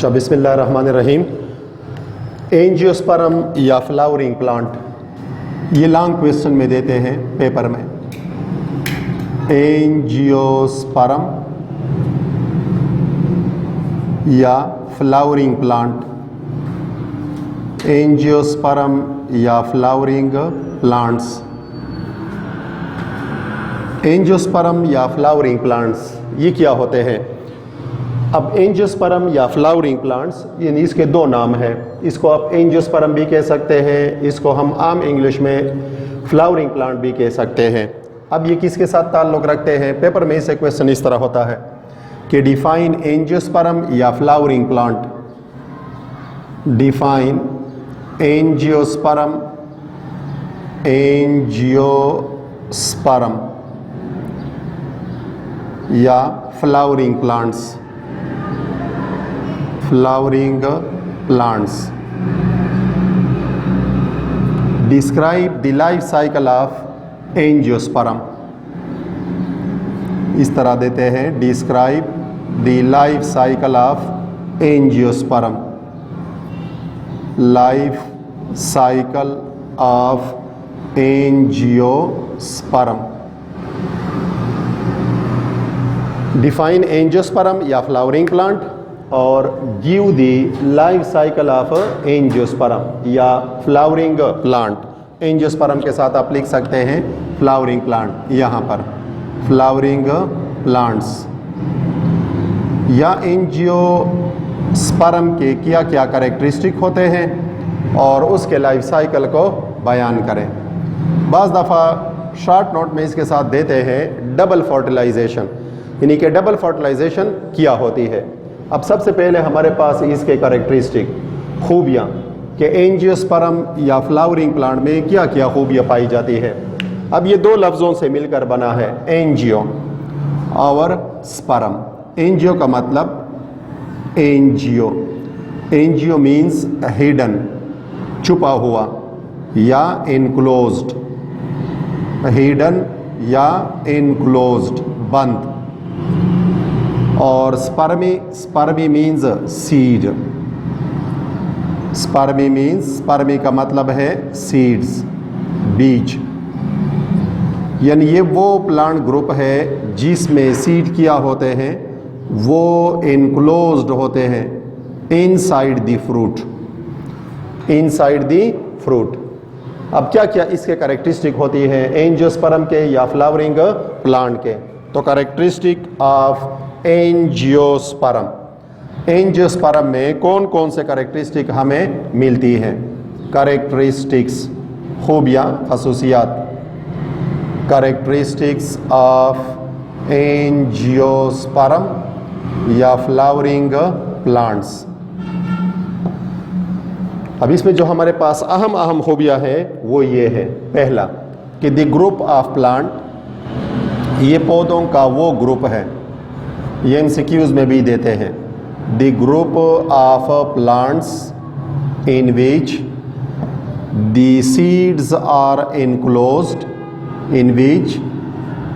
अच्छा, बिस्मिल्लाहिर्रहमानिर्रहीम। एंजियोस्पर्म या फ्लावरिंग प्लांट, ये लॉन्ग क्वेश्चन में देते हैं पेपर में। एंजियोस्पर्म या फ्लावरिंग प्लांट, एंजियोस्पर्म या फ्लावरिंग प्लांट्स। एंजियोस्पर्म या फ्लावरिंग प्लांट्स ये क्या होते हैं? अब एंजियोस्पर्म या फ्लावरिंग प्लांट्स, यानी इसके दो नाम हैं। इसको आप एंजियोस्पर्म भी कह सकते हैं, इसको हम आम इंग्लिश में फ्लावरिंग प्लांट भी कह सकते हैं। अब ये किसके साथ ताल्लुक़ रखते हैं? पेपर में इसे क्वेश्चन इस तरह होता है कि डिफाइन एंजियोस्पर्म या flowering plant. Define angiosperm, angiosperm या flowering plants, flowering plants. Describe the life cycle of angiosperm. इस तरह देते हैं, describe the life cycle of angiosperm, life cycle of angiosperm. Define angiosperm या फ्लावरिंग प्लांट और give the life cycle of angiosperm या flowering plant. Angiosperm के साथ आप लिख सकते हैं फ्लावरिंग प्लांट, यहाँ पर फ्लावरिंग प्लांट्स। या एंजियोस्पर्म के क्या क्या कैरेक्टरिस्टिक होते हैं और उसके लाइफ साइकिल को बयान करें। बाज़ दफ़ा शॉर्ट नोट में इसके साथ देते हैं डबल फर्टिलाइजेशन, यानी कि डबल फर्टिलाइजेशन क्या होती है। अब सबसे पहले हमारे पास इसके कैरेक्टरिस्टिक, खूबियाँ, कि एंजियोस्पर्म या फ्लावरिंग प्लांट में क्या क्या खूबियाँ पाई जाती है। अब ये दो लफ्ज़ों से मिलकर बना है, एंजियो और स्पर्म। एंजियो का मतलब एंजियो, एंजियो मीन्स हिडन, छुपा हुआ, या इनक्लोज्ड, हिडन या इनक्लोज्ड, बंद। और स्पर्मी मीन्स सीड, स्पर्मी मीन्स, स्पर्मी का मतलब है सीड्स, बीज। यानी ये वो प्लांट ग्रुप है जिसमें सीड क्या होते हैं, वो इनक्लोज्ड होते हैं inside the fruit, inside the fruit. अब क्या क्या इसके कैरेक्टरिस्टिक होती है एंजियोस्पर्म के या फ्लावरिंग प्लांट के? तो कैरेक्टरिस्टिक ऑफ एंजियोस्पर्म, एंजियोस्पर्म में कौन कौन से कैरेक्टरिस्टिक हमें मिलती हैं? कैरेक्टरिस्टिक्स, खूबियाँ, खसूसियात। कैरेक्टरिस्टिक्स ऑफ एंजियोस्पर्म या फ्लावरिंग प्लांट्स। अब इसमें जो हमारे पास अहम खूबियाँ हैं वो ये है, पहला कि द ग्रुप ऑफ प्लांट, ये पौधों का वो ग्रुप है, ये एमसीक्यूज में भी देते हैं। The group of plants in which the seeds are enclosed, in which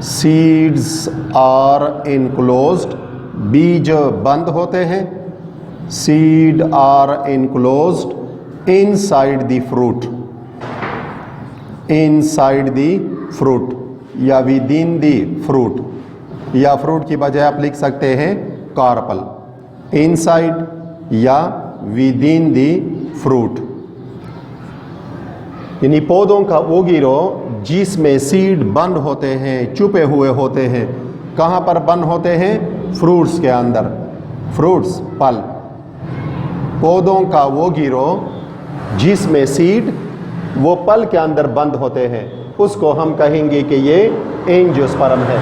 seeds are enclosed, बीज बंद होते हैं, seed are enclosed inside the fruit, inside the fruit या विद इन द फ्रूट, या फ्रूट की बजाय आप लिख सकते हैं कार्पल, इनसाइड या विद इन द फ्रूट। यानी पौधों का वो गिरोह जिसमें सीड बंद होते हैं, छुपे हुए होते हैं। कहाँ पर बंद होते हैं? फ्रूट्स के अंदर, फ्रूट्स, फल। पौधों का वो गिरोह जिसमें सीड वो फल के अंदर बंद होते हैं, उसको हम कहेंगे कि ये एंजियोस्पर्म है।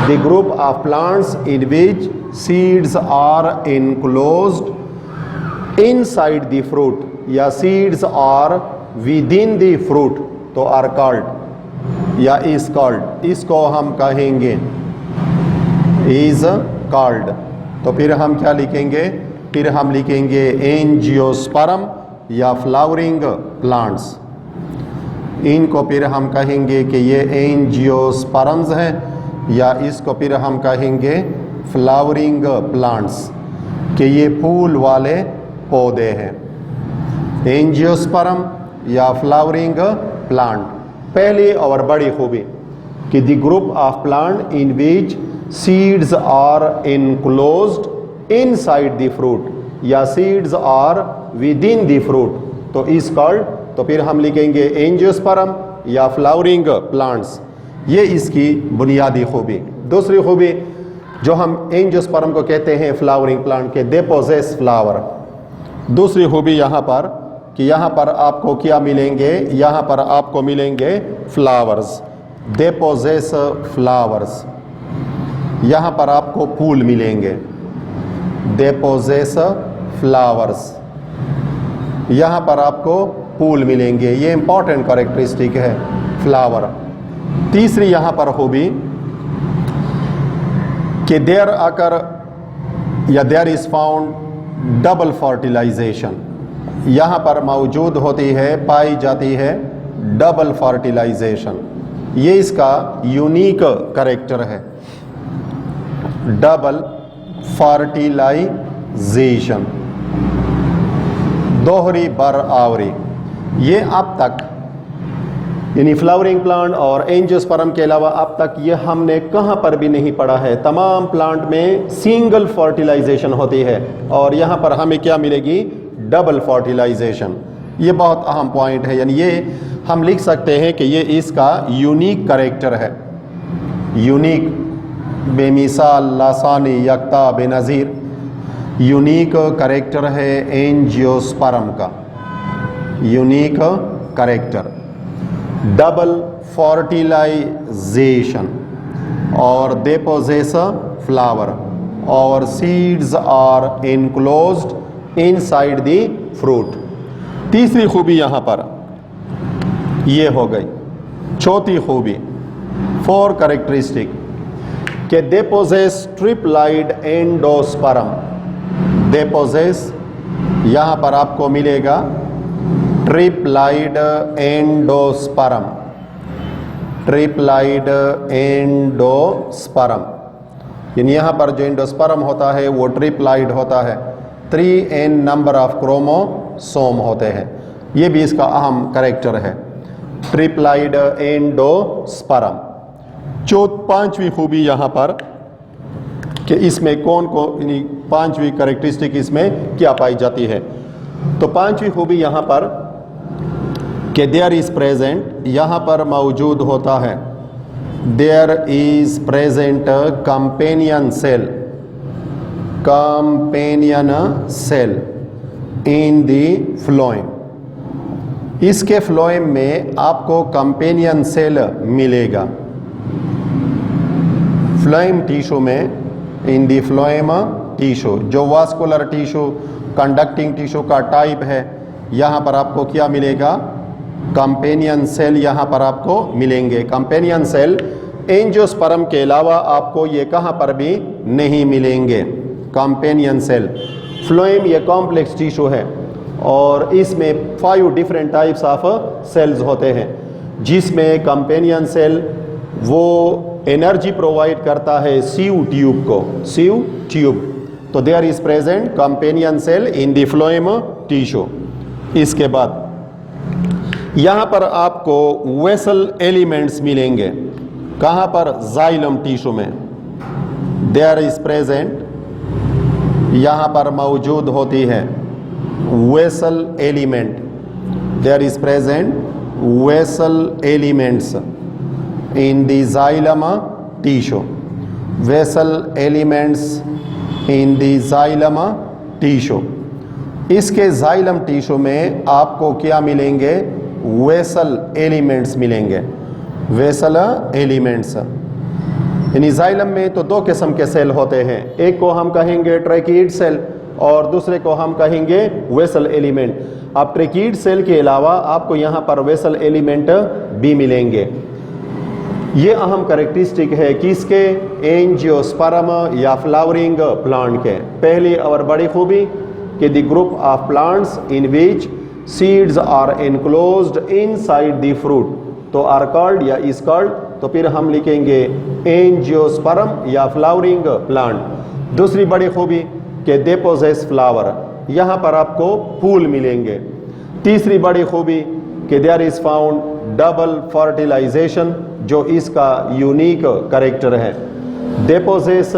The group of plants in which seeds are enclosed inside the fruit या seeds are within the fruit, तो आर कॉल्ड या इज कॉल्ड, इसको हम कहेंगे इज कॉल्ड। तो फिर हम क्या लिखेंगे? फिर हम लिखेंगे एंजियोस्पर्म या फ्लावरिंग प्लांट्स। इनको फिर हम कहेंगे कि ये एंजियोस्पर्म्स हैं, या इसको फिर हम कहेंगे फ्लावरिंग प्लांट्स। कि ये फूल वाले पौधे हैं। एंजियोस्पर्म या फ्लावरिंग प्लांट। पहली और बड़ी खूबी कि the group of plant in which seeds are enclosed inside the fruit या seeds are within the fruit, तो इज कॉल्ड, तो फिर हम लिखेंगे एंजियोस्पर्म या फ्लावरिंग प्लांट्स। ये इसकी बुनियादी खूबी। दूसरी खूबी जो हम एंजियोस्पर्म को कहते हैं फ्लावरिंग प्लांट के, दे पोजेस फ्लावर। दूसरी खूबी यहाँ पर कि यहाँ पर आपको क्या मिलेंगे, यहाँ पर आपको मिलेंगे फ्लावर्स, दे पोजेस फ्लावर्स। यहाँ पर आपको फूल मिलेंगे, दे पोजेस फ्लावर्स। यहाँ पर आपको फूल मिलेंगे, ये इंपॉर्टेंट कैरेक्टरिस्टिक है फ्लावर। तीसरी यहाँ पर खूबी कि देयर अकर या there is found double fertilization. यहाँ पर मौजूद होती है, पाई जाती है डबल फर्टिलाइजेशन। ये इसका यूनिक कैरेक्टर है, डबल फर्टिलाइजेशन, दोहरी बरावरी। ये अब तक यानी फ्लावरिंग प्लांट और एंजियोस्पर्म के अलावा अब तक ये हमने कहाँ पर भी नहीं पढ़ा है। तमाम प्लांट में सिंगल फर्टिलाइजेशन होती है और यहाँ पर हमें क्या मिलेगी, डबल फर्टिलाइजेशन। ये बहुत अहम पॉइंट है, यानी ये हम लिख सकते हैं कि ये इसका यूनिक कैरेक्टर है। यूनिक, बेमिसाल, लासानी, यकता, बेनज़ीर, यूनिक कैरेक्टर है एंजियोस्पर्म का, यूनिक कैरेक्टर। डबल फर्टिलाइजेशन और दे पोजेस फ्लावर और seeds are enclosed inside the fruit. तीसरी खूबी यहाँ पर ये हो गई। चौथी खूबी, फोर कैरेक्टरिस्टिक के they possess triploid endosperm. They possess, यहाँ पर आपको मिलेगा ट्रिप्लाइड एंडोस्पर्म, ट्रिप्लाइड एंडोस्पर्म। यानी यहाँ पर जो एंडोस्पर्म होता है वो ट्रिप्लाइड होता है, 3n नंबर ऑफ क्रोमोसोम होते हैं। ये भी इसका अहम कैरेक्टर है, ट्रिप्लाइड एंडोस्पर्म। पांचवी खूबी यहाँ पर कि इसमें कौन को, पांचवी कैरेक्टरिस्टिक इसमें क्या पाई जाती है। तो पांचवी खूबी यहाँ पर कि देयर इज प्रेजेंट, यहाँ पर मौजूद होता है, there is present companion cell, companion cell in the phloem. इसके फ्लोएम में आपको कंपेनियन सेल मिलेगा, फ्लोएम टिश्यू में, इन द फ्लोएम टिश्यू, जो वास्कुलर टिश्यू, कंडक्टिंग टिश्यू का टाइप है। यहाँ पर आपको क्या मिलेगा, कंपेनियन सेल यहाँ पर आपको मिलेंगे। कंपेनियन सेल एंजियोस्पर्म के अलावा आपको ये कहाँ पर भी नहीं मिलेंगे, कंपेनियन सेल। फ्लोएम ये कॉम्प्लेक्स टिश्यू है और इसमें 5 डिफरेंट टाइप्स ऑफ सेल्स होते हैं, जिसमें कंपेनियन सेल वो एनर्जी प्रोवाइड करता है सीव ट्यूब को, सीव ट्यूब। तो there is present companion cell in the phloem tissue. इसके बाद यहाँ पर आपको वेसल एलिमेंट्स मिलेंगे, कहाँ पर, जाइलम टिश्यू में। देयर इज प्रेजेंट, यहाँ पर मौजूद होती है vessel element, there is present vessel elements in the xylem tissue, vessel elements in the xylem tissue. इसके जाइलम टिश्यू में आपको क्या मिलेंगे, वेसल एलिमेंट्स मिलेंगे, वेसल एलिमेंट्स। यानी जाइलम में तो 2 किस्म के सेल होते हैं, एक को हम कहेंगे ट्रैकिड सेल और दूसरे को हम कहेंगे वेसल एलिमेंट। अब ट्रैकिड सेल के अलावा आपको यहाँ पर वेसल एलिमेंट भी मिलेंगे। ये अहम कैरेक्टरिस्टिक है किसके, एंजियोस्पर्म या फ्लावरिंग प्लांट के। पहली और बड़ी खूबी कि the group of plants in which seeds are enclosed inside the fruit, तो आर कॉल्ड या इज कॉल्ड, तो फिर हम लिखेंगे एंजियोस्पर्म या फ्लावरिंग प्लांट। दूसरी बड़ी खूबी कि दे पोजेस फ्लावर, यहाँ पर आपको फूल मिलेंगे। तीसरी बड़ी खूबी कि there is found double fertilization, जो इसका यूनिक कैरेक्टर है। दे पोजेस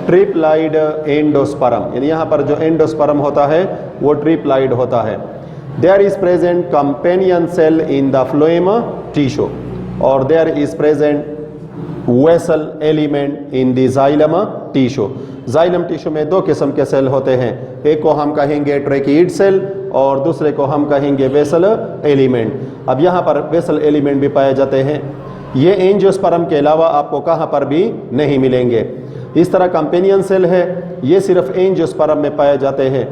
ट्रिप्लाइड एंडोस्पर्म, यानी यहाँ पर जो एंडोस्पर्म होता है वो ट्रिप्लाइड होता है। There is present companion cell in the phloem tissue, और there is present vessel element in the xylem tissue. Xylem tissue में दो किस्म के सेल होते हैं, एक को हम कहेंगे ट्रैकिड सेल और दूसरे को हम कहेंगे वेसल एलिमेंट। अब यहाँ पर वेसल एलिमेंट भी पाए जाते हैं। ये एंजियोस्पर्म के अलावा आपको कहाँ पर भी नहीं मिलेंगे। इस तरह कंपेनियन सेल है, ये सिर्फ एंजियोस्पर्म में पाए जाते हैं।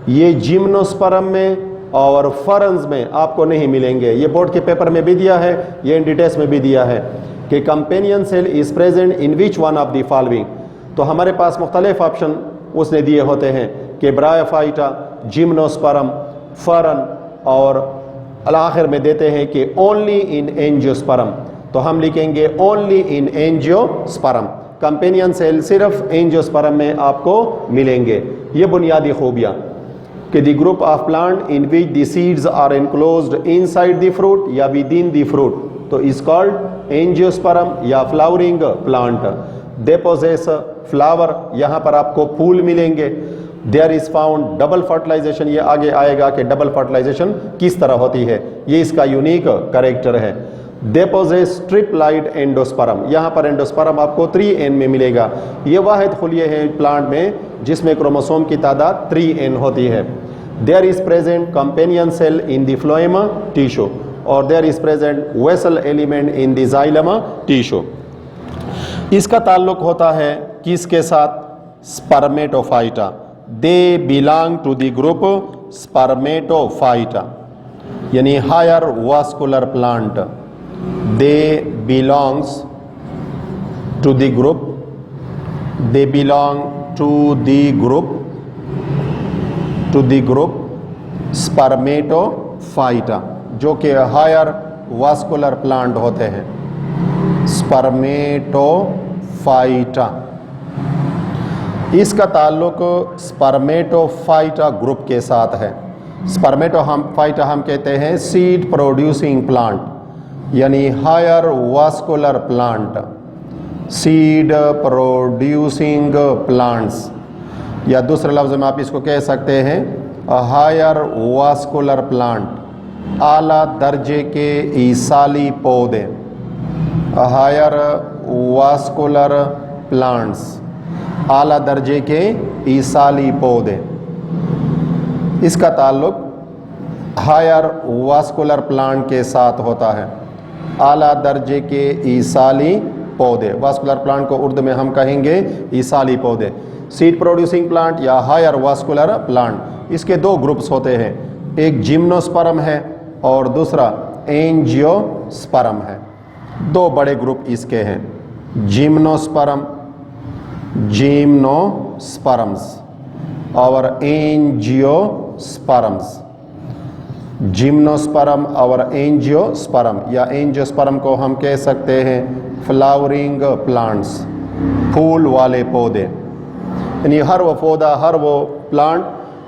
ये जिम्नोस्पर्म में और फरन्स में आपको नहीं मिलेंगे। ये बोर्ड के पेपर में भी दिया है, ये एनडी टेस्ट में भी दिया है कि companion cell is present in which one of the following. तो हमारे पास मुख्तलिफ ऑप्शन उसने दिए होते हैं कि ब्रायोफाइटा, जिम्नोस्पर्म, फरन, और आखिर में देते हैं कि ओनली इन एंजियोस्पर्म। तो हम लिखेंगे only in angiosperm. Companion cell सिर्फ एंजियोस्पर्म में आपको मिलेंगे। ये बुनियादी खूबियाँ कि the group of plant in which the seeds are enclosed inside the fruit या विद इन द फ्रूट, तो इज कॉल्ड एंजियोस्पर्म या flowering plant. They possess flower, यहाँ पर आपको फूल मिलेंगे। There is found double fertilisation, ये आगे आएगा कि डबल फर्टिलाइजेशन किस तरह होती है, ये इसका यूनिक कैरेक्टर है। दे पोजेस ट्रिप्लाइड एंडोस्पर्म, यहाँ पर एंडोस्पर्म आपको 3n में मिलेगा। ये वाहिद खुलिए हैं प्लांट में जिसमें क्रोमोसोम की तादाद 3n होती है। There is present companion cell in the phloem tissue, और there is present vessel element in the xylem tissue. इसका ताल्लुक होता है किसके साथ? Spermatophyta. They belong to the group spermatophyta, यानी higher vascular plant. They belongs to the group, they belong to the group spermatophyta, जो कि हायर वास्कुलर प्लांट होते हैं। स्पर्मेटोफाइटा, इसका ताल्लुक स्पर्मेटोफाइटा ग्रुप के साथ है। स्पर्मेटोफाइटा हम कहते हैं सीड प्रोड्यूसिंग प्लांट, यानी higher vascular plant. Seed producing plants, या दूसरे लफ्ज़ में आप इसको कह सकते हैं हायर वास्कुलर प्लांट, आला दर्जे के ईसाली पौधे। हायर वास्कुलर प्लांट्स, आला दर्जे के ईसाली पौधे। इसका ताल्लुक हायर वास्कुलर प्लांट के साथ होता है। आला दर्जे के ईसाली पौधे, वास्कुलर प्लांट को उर्दू में हम कहेंगे ईसाली पौधे। सीड प्रोड्यूसिंग प्लांट या हायर वास्कुलर प्लांट, इसके दो ग्रुप्स होते हैं, एक जिम्नोस्पर्म है और दूसरा एंजियोस्पर्म है। दो बड़े ग्रुप इसके हैं, जिम्नोस्पर्म्स और एंजियोस्पर्म्स। जिम्नोस्पर्म और एंजियोस्पर्म, या एंजियोस्पर्म को हम कह सकते हैं फ्लावरिंग प्लांट्स, फूल वाले पौधे। यानी हर वो पौधा, हर वो प्लांट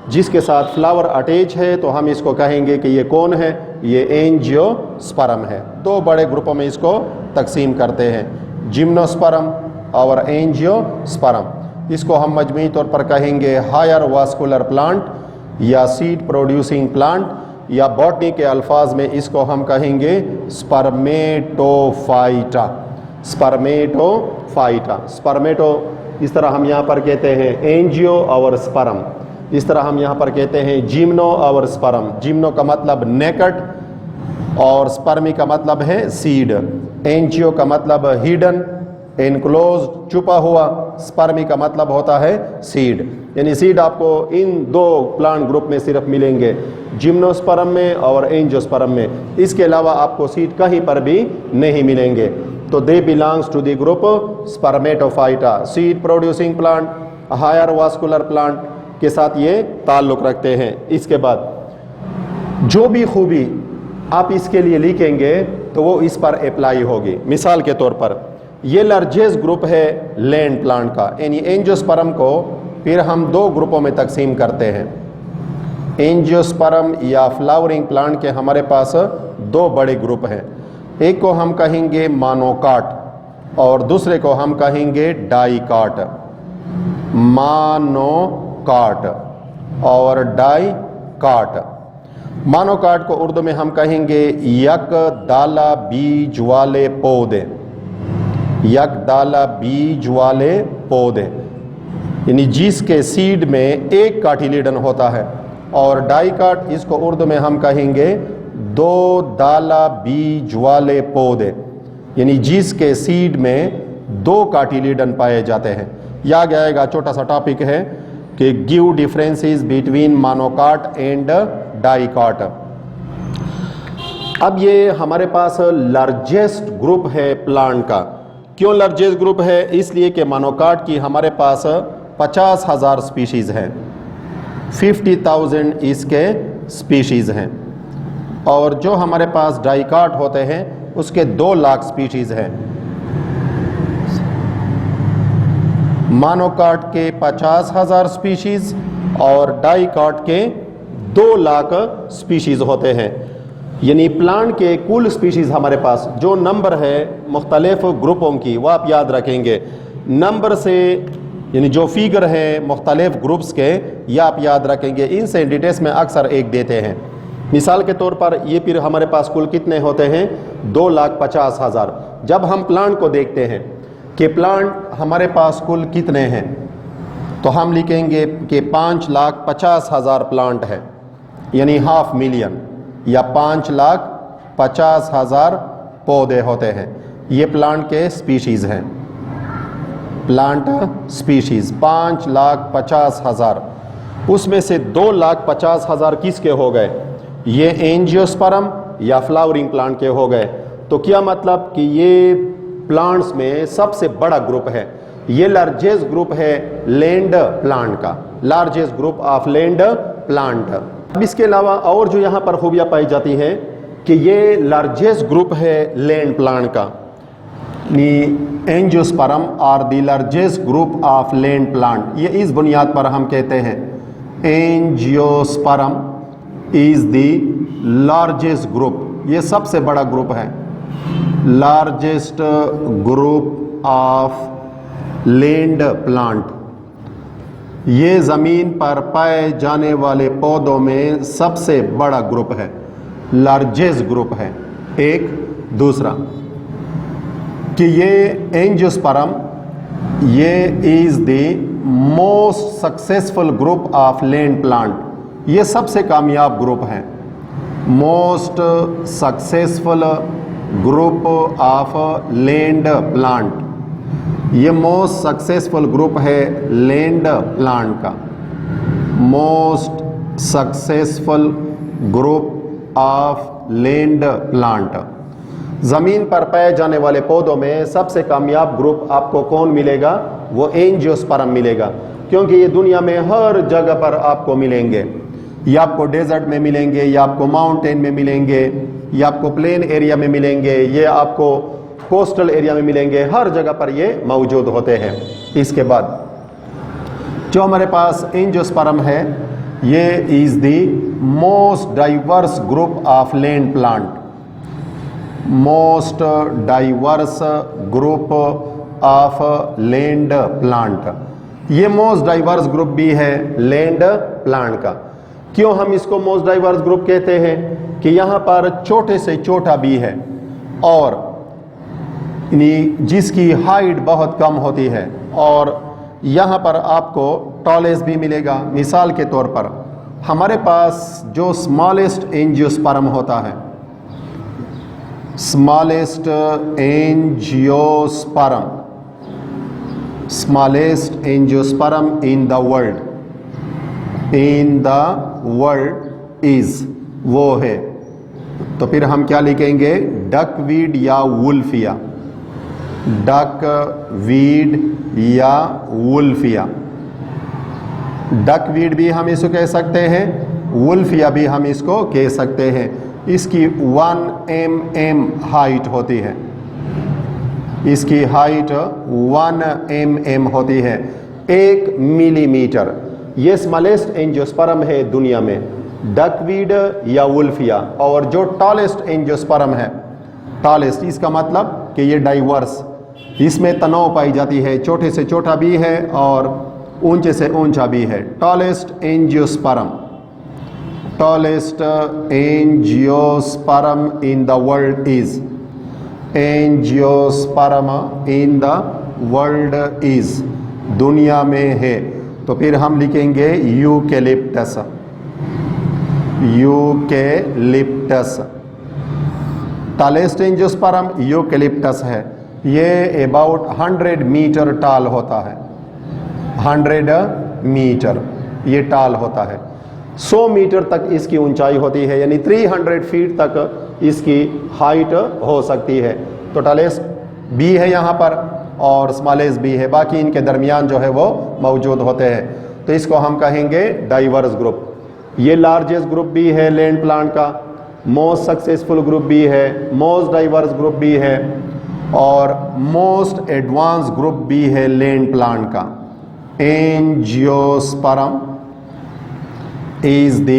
जिसके साथ फ्लावर अटैच है, तो हम इसको कहेंगे कि ये कौन है? ये एंजियोस्पर्म है। दो बड़े ग्रुपों में इसको तकसीम करते हैं, जिम्नोस्पर्म और एंजियोस्पर्म। इसको हम मजमूई तौर पर कहेंगे हायर वास्कुलर प्लांट या सीड प्रोड्यूसिंग प्लांट, या बॉटनी के अल्फाज में इसको हम कहेंगे स्पर्मेटोफाइटा। स्पर्मेटोफाइटा, स्पर्मेटो इस तरह हम यहाँ पर कहते हैं एंजियो और स्पर्म, इस तरह हम यहाँ पर कहते हैं जिम्नो और स्पर्म। जिम्नो का मतलब नेकेड और स्पर्मी का मतलब है सीड। एंजियो का मतलब हिडन, एनक्लोज्ड, छुपा हुआ। स्पर्मी का मतलब होता है सीड। यानी सीड आपको इन दो प्लांट ग्रुप में सिर्फ मिलेंगे, जिम्नोस्पर्म में और एंजियोस्पर्म में। इसके अलावा आपको सीड कहीं पर भी नहीं मिलेंगे। तो they belongs to the group spermatophyta, seed producing plant, higher vascular plant के साथ ये ताल्लुक़ रखते हैं। इसके बाद जो भी खूबी आप इसके लिए लिखेंगे तो वो इस पर अप्लाई होगी। मिसाल के तौर पर ये लार्जेस्ट ग्रुप है लैंड प्लांट का, यानी एंजियोस्पर्म को फिर हम दो ग्रुपों में तकसीम करते हैं। एंजियोस्पर्म या फ्लावरिंग प्लांट के हमारे पास दो बड़े ग्रुप हैं। एक को हम कहेंगे मोनोकाट और दूसरे को हम कहेंगे डाइकाट। मोनोकाट और डाइकाट। मोनोकाट को उर्दू में हम कहेंगे यक दाला बीज वाले पौधे। यक दाला बीज वाले पौधे, यानी जिसके सीड में एक काटिलिडन होता है। और डाइकाट, इसको उर्दू में हम कहेंगे दो दाला बीज वाले पौधे, यानी जिसके सीड में दो काटिलिडन पाए जाते हैं। यह आगे आएगा, छोटा सा टॉपिक है कि give differences between monocot and dicot. अब ये हमारे पास लार्जेस्ट ग्रुप है प्लांट का। क्यों लार्जेस्ट ग्रुप है? इसलिए कि मोनोकाट की हमारे पास 50,000 स्पीशीज़ हैं, 50,000 इसके स्पीशीज़ हैं। और जो हमारे पास डाइकाट होते हैं उसके 2 लाख स्पीशीज़ हैं। मोनोकाट के 50,000 स्पीशीज़ और डाइकाट के 2 लाख स्पीशीज़ होते हैं। यानी प्लांट के कुल स्पीशीज़ हमारे पास जो नंबर है मुख्तलिफ ग्रुपों की, वो आप याद रखेंगे। नंबर से यानी जो फिगर है मुख्तलिफ ग्रुप्स के, यह आप याद रखेंगे। इनसे डिटेल्स में अक्सर एक देते हैं। मिसाल के तौर पर ये फिर हमारे पास कुल कितने होते हैं? 2,50,000। जब हम प्लांट को देखते हैं कि प्लांट हमारे पास कुल कितने हैं, तो हम लिखेंगे कि 5,50,000 प्लांट है, यानी 500,000 या 5,50,000 पौधे होते हैं। ये प्लांट के स्पीशीज़ हैं, प्लांट स्पीशीज़ 5,50,000। उसमें से 2,50,000 किसके हो गए? ये एंजियोस्पर्म या फ्लावरिंग प्लांट के हो गए। तो क्या मतलब कि ये प्लांट्स में सबसे बड़ा ग्रुप है। ये लार्जेस्ट ग्रुप है लैंड प्लांट का, largest group of land plant. अब इसके अलावा और जो यहाँ पर खूबियाँ पाई जाती हैं कि ये लार्जेस्ट ग्रुप है लैंड प्लांट का। Angiosperm are the largest group of land plant. ये इस बुनियाद पर हम कहते हैं angiosperm is the largest group, ये सबसे बड़ा ग्रुप है, largest group of land plant. ये ज़मीन पर पाए जाने वाले पौधों में सबसे बड़ा ग्रुप है, लार्जेस्ट ग्रुप है। एक दूसरा कि ये एंजियोस्पर्म ये is the most successful group of land plant. ये सबसे कामयाब ग्रुप है, most successful group of land plant. ये मोस्ट सक्सेसफुल ग्रुप है लैंड प्लांट का, most successful group of land plant. ज़मीन पर पाए जाने वाले पौधों में सबसे कामयाब ग्रुप आपको कौन मिलेगा? वो एंजियोस्पर्म मिलेगा, क्योंकि ये दुनिया में हर जगह पर आपको मिलेंगे। ये आपको डेजर्ट में मिलेंगे, या आपको माउंटेन में मिलेंगे, या आपको प्लेन एरिया में मिलेंगे, ये आपको कोस्टल एरिया में मिलेंगे, हर जगह पर ये मौजूद होते हैं। इसके बाद जो हमारे पास एंजियोस्पर्म है, ये is the most diverse group of land plant, most diverse group of land plant. ये मोस्ट डाइवर्स ग्रुप भी है लैंड प्लांट का। क्यों हम इसको मोस्ट डाइवर्स ग्रुप कहते हैं? कि यहाँ पर छोटे से छोटा भी है और जिसकी हाइट बहुत कम होती है, और यहाँ पर आपको टॉलेस्ट भी मिलेगा। मिसाल के तौर पर हमारे पास जो स्मॉलेस्ट एंजियोस्पर्म होता है, smallest angiosperm, smallest angiosperm in the world is, वो है। तो फिर हम क्या लिखेंगे? डकवीड या वुल्फिया, डकवीड या वुल्फिया। डकवीड भी हम इसको कह सकते हैं, वुल्फिया भी हम इसको कह सकते हैं। इसकी 1 mm हाइट होती है, इसकी हाइट 1 mm होती है। 1 मिलीमीटर। ये स्मॉलेस्ट एंजियोस्पर्म है दुनिया में, डकवीड या वुल्फिया। और जो टॉलेस्ट एंजियोस्पर्म है, टॉलेस्ट इसका मतलब कि ये डाइवर्स, इसमें तनाव पाई जाती है, छोटे से छोटा भी है और ऊंचे से ऊंचा भी है। Tallest angiosperm, tallest angiosperm in the world is, angiosperm in the world is, दुनिया में है। तो फिर हम लिखेंगे eucalyptus, eucalyptus. Tallest angiosperm eucalyptus है। ये अबाउट 100 मीटर टाल होता है, 100 मीटर ये टाल होता है। 100 मीटर तक इसकी ऊंचाई होती है, यानी 300 फीट तक इसकी हाइट हो सकती है। तो टॉलेस्ट भी है यहाँ पर और स्मॉलेस्ट भी है, बाकी इनके दरमियान जो है वो मौजूद होते हैं। तो इसको हम कहेंगे डाइवर्स ग्रुप। ये लार्जेस्ट ग्रुप भी है लैंड प्लांट का, मोस्ट सक्सेसफुल ग्रुप भी है, मोस्ट डाइवर्स ग्रुप भी है और मोस्ट एडवांस ग्रुप भी है लैंड प्लांट का। Angiosperm is the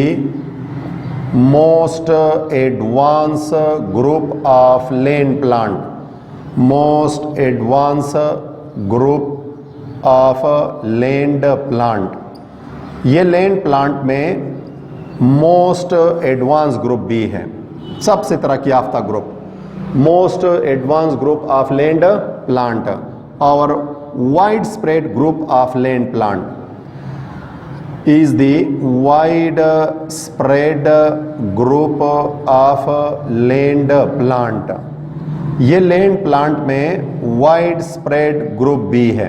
most advance group of land plant, most advance group of land plant. ये लैंड प्लांट में मोस्ट एडवांस ग्रुप भी है, सबसे तरक्की याफ्ता ग्रुप, most advance group of land plant और wide spread group of land plant is the widespread group of land plant। ये लैंड प्लांट में वाइड स्प्रेड ग्रुप भी है,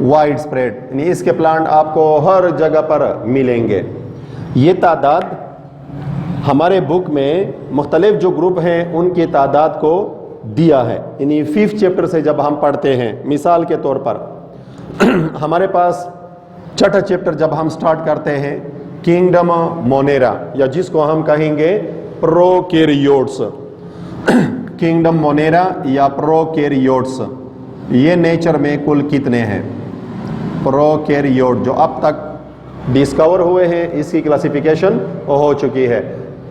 वाइड स्प्रेड यानी इसके प्लांट आपको हर जगह पर मिलेंगे। ये तादाद हमारे बुक में मुख्तलिफ जो ग्रुप हैं उनकी तादाद को दिया है, यानी 5th चैप्टर से जब हम पढ़ते हैं, मिसाल के तौर पर हमारे पास 6ठा चैप्टर जब हम स्टार्ट करते हैं, किंगडम मोनेरा या जिसको हम कहेंगे प्रोकैरियोट्स, किंगडम मोनेरा या प्रोकैरियोट्स, ये नेचर में कुल कितने हैं? प्रोकैरियोट जो अब तक डिस्कवर हुए हैं इसकी क्लासिफिकेशन हो चुकी है।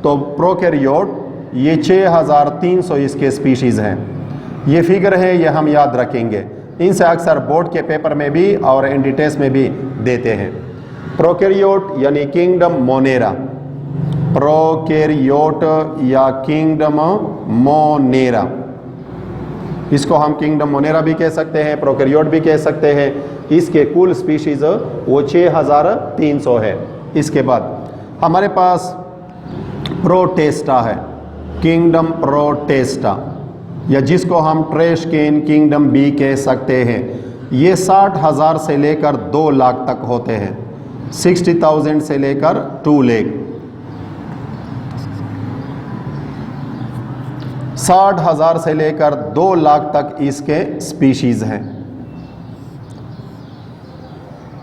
तो प्रोकैरियोट ये 6300 इसके स्पीशीज़ हैं। ये फिगर है, ये हम याद रखेंगे, इनसे अक्सर बोर्ड के पेपर में भी और एनडी टेस्ट में भी देते हैं। प्रोकैरियोट यानी किंगडम मोनेरा, प्रोकैरियोट या किंगडम मोनेरा, इसको हम किंगडम मोनेरा भी कह सकते हैं, प्रोकैरियोट भी कह सकते हैं। इसके कुल स्पीशीज़ वो 6300 है। इसके बाद हमारे पास प्रोटेस्टा है, किंगडम प्रोटेस्टा या जिसको हम ट्रेश केन किंगडम भी कह सकते हैं। ये 60,000 से लेकर 2 लाख तक होते हैं, 60,000 से लेकर 2 लाख, 60,000 से लेकर 2 लाख तक इसके स्पीशीज़ हैं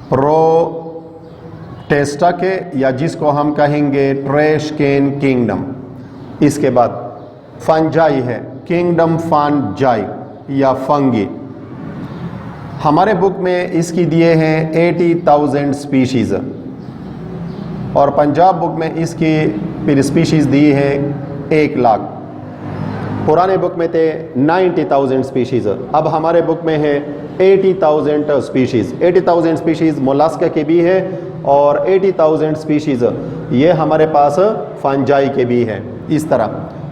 प्रोटेस्टा के, या जिसको हम कहेंगे ट्रेश केन किंगडम। इसके बाद फंजाई है, किंगडम फंजाई या फंगी। हमारे बुक में इसकी दिए हैं 80,000 स्पीशीज़ और पंजाब बुक में इसकी फिर स्पीशीज़ दी है 1 लाख। पुराने बुक में थे 90,000 स्पीशीज़, अब हमारे बुक में है 80,000 स्पीशीज़। 80,000 स्पीशीज़ मोलास्का के भी है और 80,000 स्पीशीज़ ये हमारे पास फंजाई के भी है। इस तरह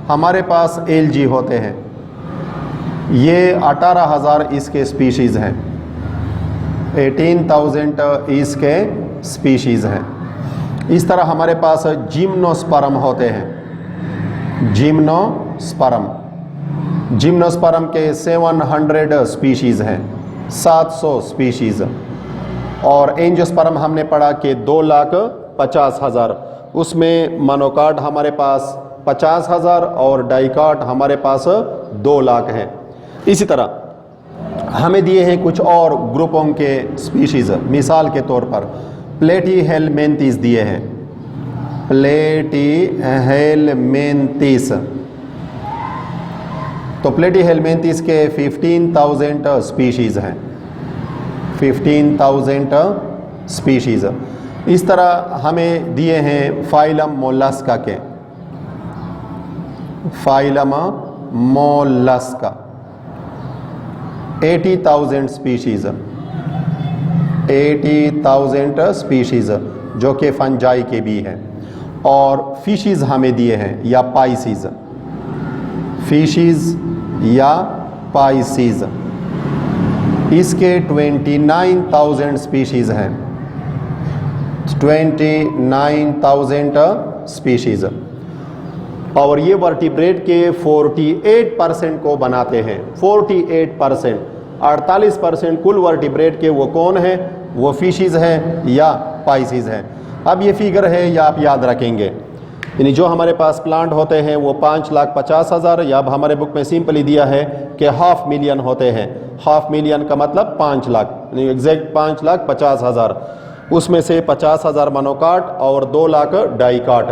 हमारे पास एलजी होते हैं, ये 18,000 इसके स्पीशीज़ हैं, 18,000 इसके स्पीशीज़ हैं। इस तरह हमारे पास जिम्नोस्पर्म होते हैं, जिम्नोस्पर्म, जिम्नोस्पर्म के 700 स्पीशीज़ हैं, 700 स्पीशीज़। और एंजियोस्पर्म हमने पढ़ा कि 2,50,000, उसमें मोनोकाट हमारे पास 50,000 और डाइकाट हमारे पास 2 लाख हैं। इसी तरह हमें दिए हैं कुछ और ग्रुपों के स्पीशीज़, मिसाल के तौर पर प्लेटीहेलमिन्थिस दिए हैं, प्लेटीहेलमिन्थिस। तो प्लेटीहेलमिन्थिस के 15,000 स्पीशीज़ हैं, 15,000 स्पीशीज़। इस तरह हमें दिए हैं फाइलम मोलस्का के, फाइलम मोलस्का 80,000 स्पीशीज़, 80,000 स्पीशीज़ जो कि फंजाई के भी हैं। और फिशीज़ हमें दिए हैं या पाइसीज़, फिशीज़ या पाइसीज़, इसके 29,000 स्पीशीज़ हैं, 29,000 स्पीशीज़। और ये वर्टिब्रेट के 48% को बनाते हैं, 48%, 48% कुल वर्टिब्रेट के वो कौन है? वो फिशीज़ हैं या पाइसीज़ हैं। अब ये फिगर है या आप याद रखेंगे, यानी जो हमारे पास प्लांट होते हैं वो 5,50,000, या अब हमारे बुक में सिंपली दिया है कि 500,000 होते हैं। 500,000 का मतलब 5 लाख, यानी एग्जैक्ट 5,50,000। उसमें से 50,000 मोनोकाट और 2 लाख डाइकाट।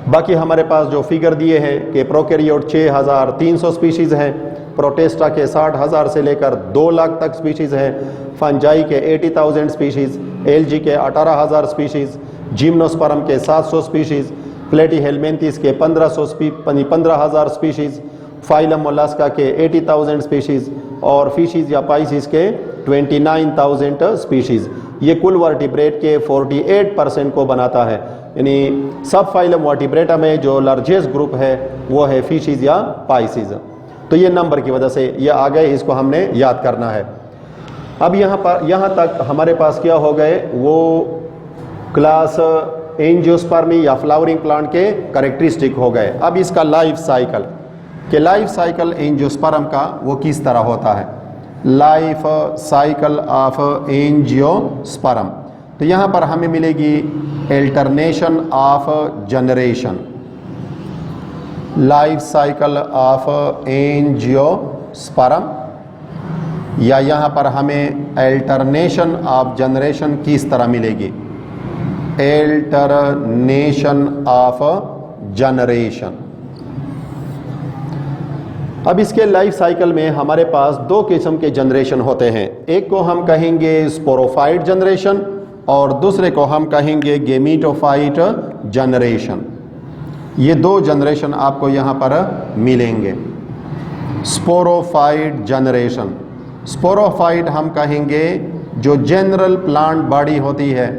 बाकी हमारे पास जो फिगर दिए हैं कि प्रोकैरियोट 6,300 स्पीशीज़ हैं, प्रोटेस्टा के 60,000 से लेकर 2 लाख तक स्पीशीज़ हैं, फंजाई के 80,000 स्पीशीज़, एलजी के 18,000 स्पीशीज़, जिम्नोस्पर्म के 700 स्पीशीज़, प्लेटीहेलमिन्थिस के 15,000 स्पीशीज़, फाइलम मोलस्का के 80,000 स्पीशीज़ और फिशीज़ या पाइसीज़ के 29,000 स्पीशीज़। ये कुल वर्टिब्रेट के 48% को बनाता है। यानी सब फाइलम वर्टिब्रेटा में जो लार्जेस्ट ग्रुप है वो है फिशीज़ या पाइसीज़। तो ये नंबर की वजह से ये आ गए, इसको हमने याद करना है। अब यहाँ तक हमारे पास क्या हो गए, वो क्लास एंजियोस्पर्मी या फ्लावरिंग प्लांट के कैरेक्टरिस्टिक हो गए। अब इसका लाइफ साइकिल, कि लाइफ साइकिल एंजियोस्पर्म का वो किस तरह होता है, लाइफ साइकिल ऑफ एंजियोस्पर्म। तो यहाँ पर हमें मिलेगी alternation of generation, life cycle of angiosperm, या यहाँ पर हमें अल्टरनेशन ऑफ जनरेशन किस तरह मिलेगी, अल्टरनेशन ऑफ जनरेशन। अब इसके लाइफ साइकिल में हमारे पास 2 किस्म के जनरेशन होते हैं। एक को हम कहेंगे स्पोरोफाइट जनरेशन और दूसरे को हम कहेंगे गेमीटोफाइट जनरेशन। ये 2 जनरेशन आपको यहाँ पर मिलेंगे। स्पोरोफाइट जनरेशन, स्पोरोफाइट हम कहेंगे जो जनरल प्लांट बॉडी होती है,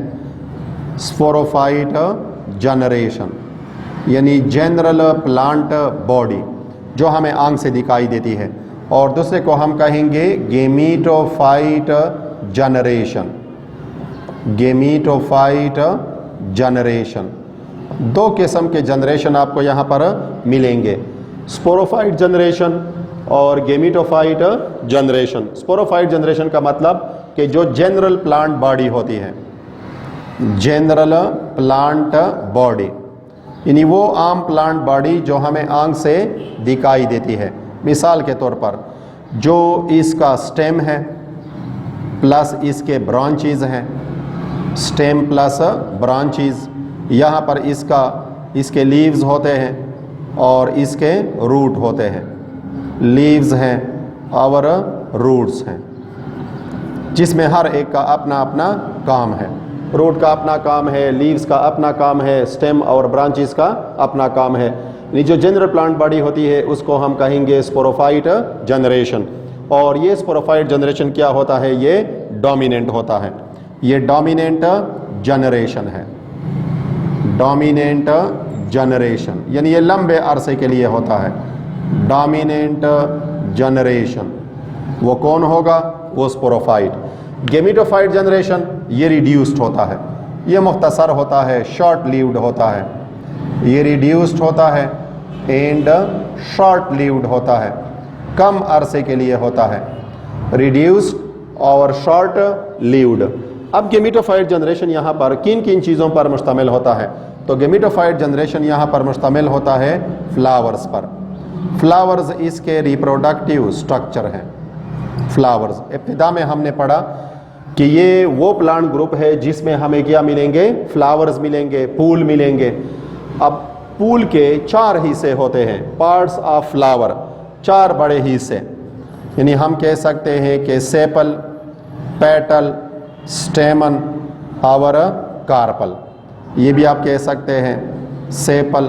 स्पोरोफाइट जनरेशन यानी जनरल प्लांट बॉडी जो हमें आंख से दिखाई देती है। और दूसरे को हम कहेंगे गेमीटोफाइट जनरेशन, गेमीटोफाइट जनरेशन। 2 किस्म के जनरेशन आपको यहाँ पर मिलेंगे, स्पोरोफाइट जनरेशन और गेमीटोफाइट जनरेशन। स्पोरोफाइट जनरेशन का मतलब कि जो जनरल प्लांट बॉडी होती है, जनरल प्लांट बॉडी यानी वो आम प्लांट बॉडी जो हमें आंख से दिखाई देती है। मिसाल के तौर पर जो इसका स्टेम है प्लस इसके ब्रांचेज हैं, स्टेम प्लस ब्रांचेज, यहाँ पर इसके लीव्स होते हैं और इसके रूट होते हैं, लीव्स हैं और रूट्स हैं, जिसमें हर एक का अपना अपना काम है। रूट का अपना काम है, लीव्स का अपना काम है, स्टेम और ब्रांचेस का अपना काम है। ये जो जनरल प्लांट बॉडी होती है उसको हम कहेंगे स्पोरोफाइट जनरेशन। और ये स्पोरोफाइट जनरेशन क्या होता है, ये डोमिनेंट होता है, ये डोमिनेंट जनरेशन है, डोमिनेंट जनरेशन यानी ये लंबे अरसे के लिए होता है। डोमिनेंट जनरेशन वो कौन होगा, वो स्पोरोफाइट। गेमीटोफाइट जनरेशन ये रिड्यूस्ड होता है, ये मुख्तसर होता है, शॉर्ट लिव्ड होता है, ये रिड्यूस्ड होता है एंड शॉर्ट लिव्ड होता है, कम अरसे के लिए होता है, रिड्यूस्ड और शॉर्ट लिव्ड। अब गेमीटोफाइट जनरेशन यहाँ पर किन किन चीज़ों पर मुश्तमिल होता है, तो गेमीटोफाइट जनरेशन यहाँ पर मुश्तमिल होता है फ्लावर्स पर। फ्लावर्स इसके रिप्रोडक्टिव स्ट्रक्चर हैं। फ्लावर्स इब्तिदा में हमने पढ़ा कि ये वो प्लांट ग्रुप है जिसमें हमें क्या मिलेंगे, फ्लावर्स मिलेंगे, फूल मिलेंगे। अब फूल के 4 हिस्से होते हैं, पार्ट्स ऑफ फ्लावर, 4 बड़े हिस्से, यानी हम कह सकते हैं कि सेपल, पेटल, स्टेमन और कार्पल। ये भी आप कह सकते हैं सेपल,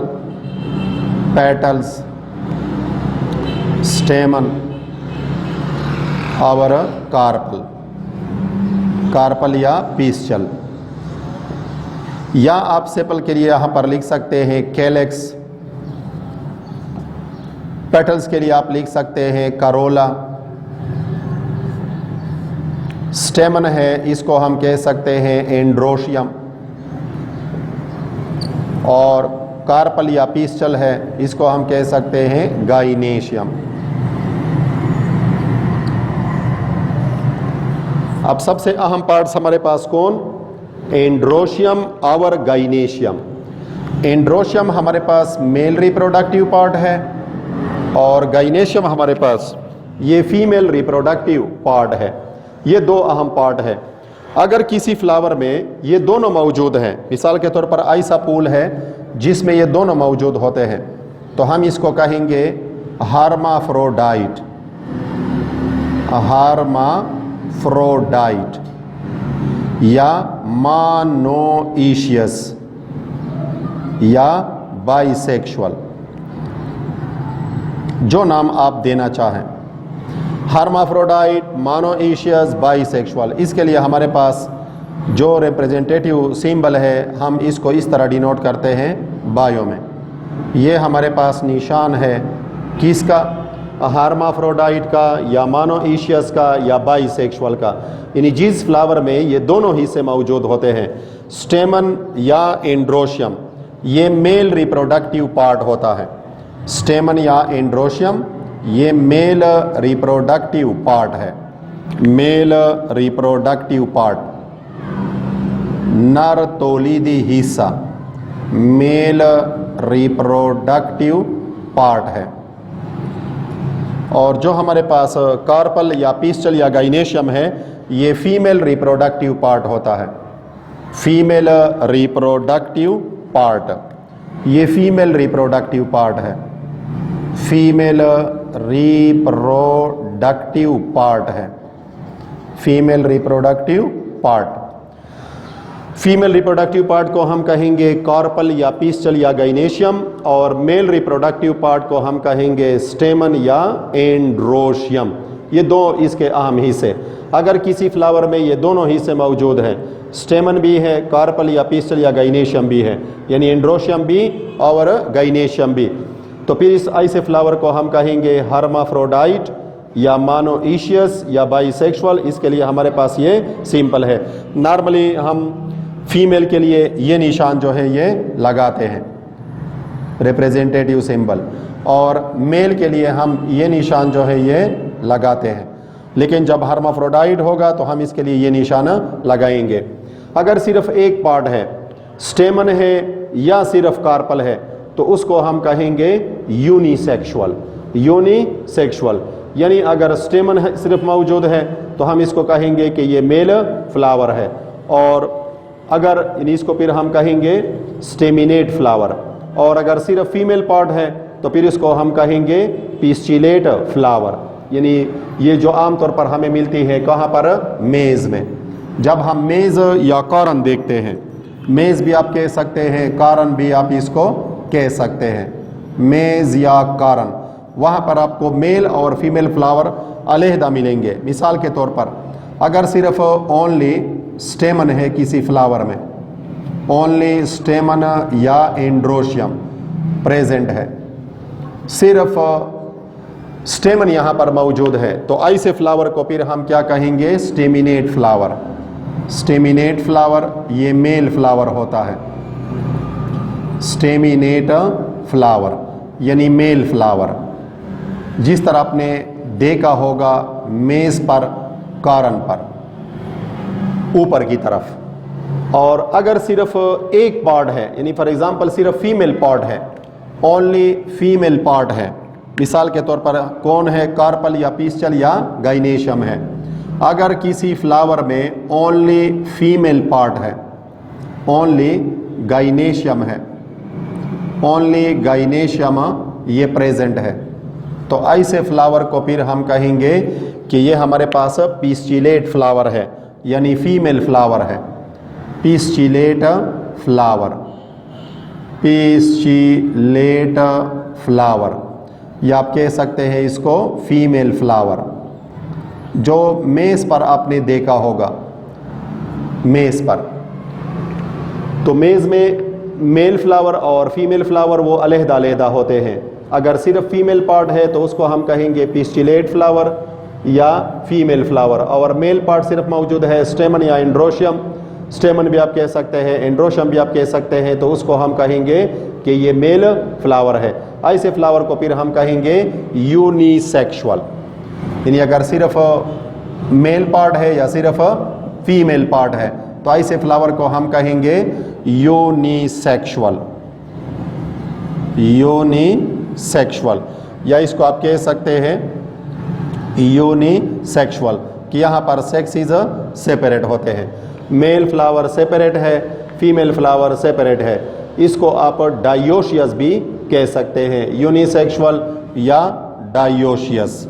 पेटल्स, स्टेमन और कार्पल, कार्पल या पिस्टल। या आप सेपल के लिए यहाँ पर लिख सकते हैं कैलेक्स, पेटल्स के लिए आप लिख सकते हैं करोला, स्टेमन है इसको हम कह सकते हैं एंड्रोशियम, और कार्पल या पिस्टल है इसको हम कह सकते हैं गाइनेशियम। अब सबसे अहम पार्ट्स हमारे पास कौन? एंड्रोशियम और गाइनेशियम। एंड्रोशियम हमारे पास मेल रिप्रोडक्टिव पार्ट है और गाइनेशियम हमारे पास ये फीमेल रिप्रोडक्टिव पार्ट है। ये दो अहम पार्ट है। अगर किसी फ्लावर में ये दोनों मौजूद हैं, मिसाल के तौर पर ऐसा फूल है जिसमें ये दोनों मौजूद होते हैं, तो हम इसको कहेंगे हर्माफ्रोडाइट, हर्माफ्रोडाइट या मोनोइशियस या बाइसेक्सुअल, जो नाम आप देना चाहें। हर्माफ्रोडाइट, मोनोइशियस, बाइसेक्सुअल, इसके लिए हमारे पास जो रिप्रेजेंटेटिव सिंबल है हम इसको इस तरह डिनोट करते हैं बायो में। ये हमारे पास निशान है किसका? हर्माफ्रोडाइट का या मोनोइशियस का या बाइसेक्सुअल का। यानी जिस फ्लावर में ये दोनों हिस्से मौजूद होते हैं, स्टेमन या एंड्रोशियम, ये मेल रिप्रोडक्टिव पार्ट होता है। स्टेमन या एंड्रोशियम ये मेल रिप्रोडक्टिव पार्ट है, मेल रिप्रोडक्टिव पार्ट, नर तौलीदी हिस्सा, मेल रिप्रोडक्टिव पार्ट है। और जो हमारे पास कार्पल या पिस्टल या गाइनेशियम है ये फीमेल रिप्रोडक्टिव पार्ट होता है, फीमेल रिप्रोडक्टिव पार्ट, ये फीमेल रिप्रोडक्टिव पार्ट है, फीमेल रिप्रोडक्टिव पार्ट है, female reproductive part. Female reproductive part को हम कहेंगे कार्पल या पिस्टल या गाइनेशियम, और मेल रिप्रोडक्टिव पार्ट को हम कहेंगे स्टेमन या एंड्रोशियम। ये दो इसके अहम हिस्से। अगर किसी फ्लावर में ये दोनों हिस्से मौजूद हैं, स्टेमन भी है, कार्पल या पिस्टल या गाइनेशियम भी है, यानी एंड्रोशियम भी और गाइनेशियम भी, तो फिर इस ऐसे फ्लावर को हम कहेंगे हर्माफ्रोडाइट या मोनोइशियस या बाइसेक्सुअल। इसके लिए हमारे पास ये सिंपल है। नॉर्मली हम फीमेल के लिए ये निशान जो है ये लगाते हैं, रिप्रेजेंटेटिव सिंबल, और मेल के लिए हम ये निशान जो है ये लगाते हैं। लेकिन जब हर्माफ्रोडाइट होगा तो हम इसके लिए ये निशान लगाएंगे। अगर सिर्फ एक पार्ट है, स्टेमन है या सिर्फ कार्पल है, तो उसको हम कहेंगे यूनिसेक्सुअल, यूनिसेक्सुअल। यानी अगर स्टेमन है सिर्फ मौजूद है तो हम इसको कहेंगे कि ये मेल फ्लावर है, और अगर इसको फिर हम कहेंगे स्टेमिनेट फ्लावर, और अगर सिर्फ फीमेल पार्ट है तो फिर इसको हम कहेंगे पिस्टिलेट फ्लावर। यानी ये जो आमतौर पर हमें मिलती है कहाँ पर? मेज़ में। जब हम मेज़ या कारण देखते हैं, मेज़ भी आप कह सकते हैं, कारण भी आप इसको कह सकते हैं, मेज़ या कारण, वहाँ पर आपको मेल और फीमेल फ्लावर अलहदा मिलेंगे। मिसाल के तौर पर अगर सिर्फ ओनली स्टेमन है किसी फ्लावर में, ओनली स्टेमन या एंड्रोशियम प्रेजेंट है, सिर्फ स्टेमन यहाँ पर मौजूद है, तो ऐसे फ्लावर को फिर हम क्या कहेंगे? Staminate flower. स्टेमिनेट फ्लावर ये मेल फ्लावर होता है, स्टेमिनेट फ्लावर यानी मेल फ्लावर। जिस तरह आपने देखा होगा मेज पर, कारण पर, ऊपर की तरफ। और अगर सिर्फ एक पार्ट है, यानी फॉर एग्जांपल सिर्फ फीमेल पार्ट है, ओनली फीमेल पार्ट है, मिसाल के तौर पर कौन है? कार्पल या पिस्टल या गाइनेशियम है। अगर किसी फ्लावर में ओनली फीमेल पार्ट है, ओनली गाइनेशियम है, ओनली गाइनेशियम ये प्रेजेंट है, तो ऐसे फ्लावर को फिर हम कहेंगे कि ये हमारे पास पिस्टिलेट फ्लावर है, यानी फीमेल फ्लावर है। पिस्टिलेट फ्लावर, पिस्टिलेट फ्लावर, या आप कह सकते हैं इसको फीमेल फ्लावर, जो मेज पर आपने देखा होगा, मेज पर। तो मेज में मेल फ्लावर और फीमेल फ्लावर वो अलग-अलग होते हैं। अगर सिर्फ फीमेल पार्ट है तो उसको हम कहेंगे पिस्टिलेट फ्लावर या फीमेल फ्लावर, और मेल पार्ट सिर्फ मौजूद है स्टेमन या एंड्रोशियम, स्टेमन भी आप कह सकते हैं, एंड्रोशियम भी आप कह सकते हैं, तो उसको हम कहेंगे कि ये मेल फ्लावर है। ऐसे फ्लावर को फिर हम कहेंगे यूनिसेक्सुअल, यानी अगर सिर्फ मेल पार्ट है या सिर्फ फीमेल पार्ट है तो ऐसे फ्लावर को हम कहेंगे यूनिसेक्सुअल, यूनिसेक्सुअल, या इसको आप कह सकते हैं यूनिसेक्सुअल, कि यहाँ पर सेक्सेस सेपरेट होते हैं। मेल फ्लावर सेपरेट है, फीमेल फ्लावर सेपरेट है। इसको आप डायोशियस भी कह सकते हैं, यूनिसेक्सुअल या डायोशियस,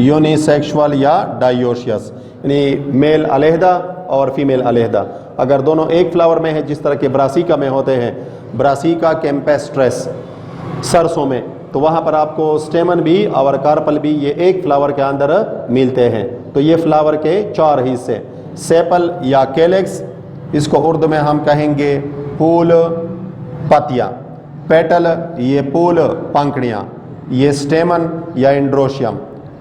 यूनिसेक्सुअल या डायोशियस, यानी मेल अलहदा और फीमेल अलहदा। अगर दोनों एक फ्लावर में है, जिस तरह के ब्रासिका में होते हैं, ब्रासिका कैम्पेस्ट्रेस सरसों में, तो वहाँ पर आपको स्टेमन भी और कार्पल भी ये एक फ्लावर के अंदर मिलते हैं। तो ये फ्लावर के 4 हिस्से, सेपल या कैलेक्स, इसको उर्दू में हम कहेंगे फूल पतियाँ, पेटल ये फूल पंखड़ियाँ, ये स्टेमन या एंड्रोशियम,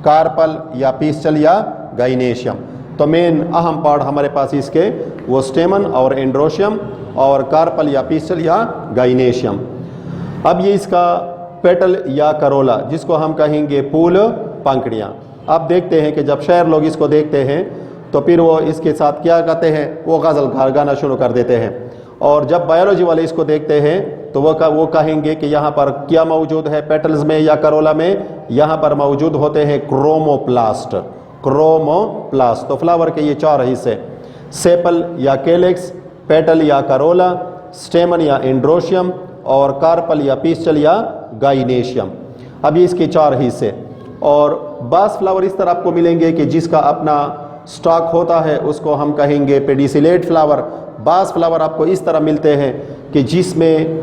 कार्पल या पिस्टल या गाइनेशियम। तो मेन अहम पार्ट हमारे पास इसके वो स्टेमन और एंड्रोशियम और कार्पल या पिस्टल या गाइनेशियम। अब ये इसका पेटल या करोला, जिसको हम कहेंगे फूल पंखड़ियाँ। आप देखते हैं कि जब शहर लोग इसको देखते हैं तो फिर वो इसके साथ क्या कहते हैं, वो गज़ल गाना शुरू कर देते हैं। और जब बायोलॉजी वाले इसको देखते हैं तो वो कहेंगे कि यहाँ पर क्या मौजूद है पेटल्स में या करोला में, यहाँ पर मौजूद होते हैं क्रोमोप्लास्ट, क्रोमोप्लास्ट। तो फ्लावर के ये 4 हिस्से, सेपल या कैलेक्स, पेटल या करोला, स्टेमन या एंड्रोशियम और कार्पल या पिस्टल या गाइनेशियम। अब ये इसके 4 हिस्से। और बास फ्लावर इस तरह आपको मिलेंगे कि जिसका अपना स्टॉक होता है, उसको हम कहेंगे पेडिसिलेट फ्लावर। बास फ्लावर आपको इस तरह मिलते हैं कि जिसमें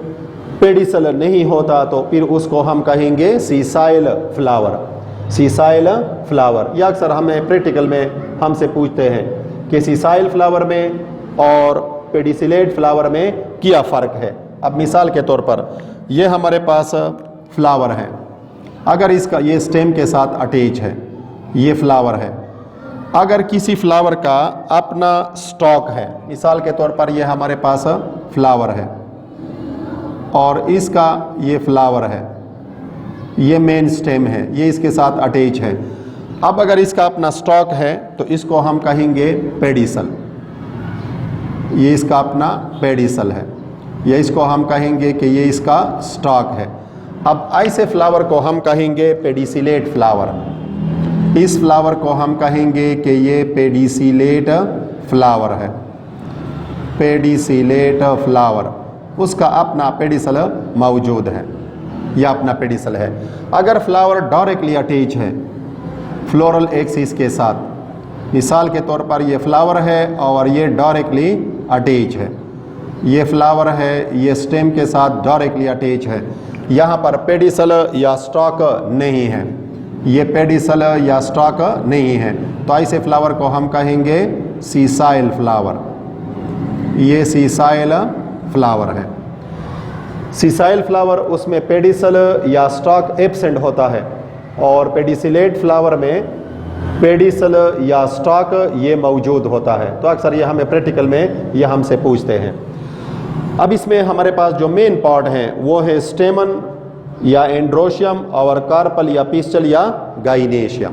पेडिसल नहीं होता, तो फिर उसको हम कहेंगे सीसाइल फ्लावर, सीसाइल फ्लावर। यह अक्सर हमें प्रैक्टिकल में हमसे पूछते हैं कि सीसाइल फ्लावर में और पेडिसिलेट फ्लावर में क्या फ़र्क है। अब मिसाल के तौर पर ये हमारे पास फ्लावर है, अगर इसका ये स्टेम के साथ अटैच है, ये फ्लावर है। अगर किसी फ्लावर का अपना स्टॉक है, मिसाल के तौर पर ये हमारे पास फ्लावर है और इसका ये फ्लावर है, ये मेन स्टेम है, ये इसके साथ अटैच है। अब अगर इसका अपना स्टॉक है तो इसको हम कहेंगे पेडिसल, ये इसका अपना पेडिसल है, ये इसको हम कहेंगे कि ये इसका स्टॉक है। अब ऐसे फ्लावर को हम कहेंगे पेडिसिलेट फ्लावर। इस फ्लावर को हम कहेंगे कि ये पेडिसिलेट फ्लावर है, पेडिसिलेट फ्लावर, उसका अपना पेडिसल मौजूद है, यह अपना पेडिसल है। अगर फ्लावर डायरेक्टली अटैच है फ्लोरल एक्सिस के साथ, मिसाल के तौर पर ये फ्लावर है और ये डायरेक्टली अटैच है, ये फ्लावर है, ये स्टेम के साथ डायरेक्टली अटैच है, यहाँ पर पेडिसल या स्टॉक नहीं है, ये पेडिसल या स्टॉक नहीं है, तो ऐसे फ्लावर को हम कहेंगे सीसाइल फ्लावर, ये सीसाइल फ्लावर है। सीसाइल फ्लावर उसमें पेडिसल या स्टॉक एब्सेंट होता है, और पेडिसिलेट फ्लावर में पेडिसल या स्टॉक ये मौजूद होता है। तो अक्सर ये हमें प्रैक्टिकल में ये हमसे पूछते हैं। अब इसमें हमारे पास जो मेन पार्ट हैं वो है स्टेमन या एंड्रोशियम और कार्पल या पिस्टल या गाइनेशियम।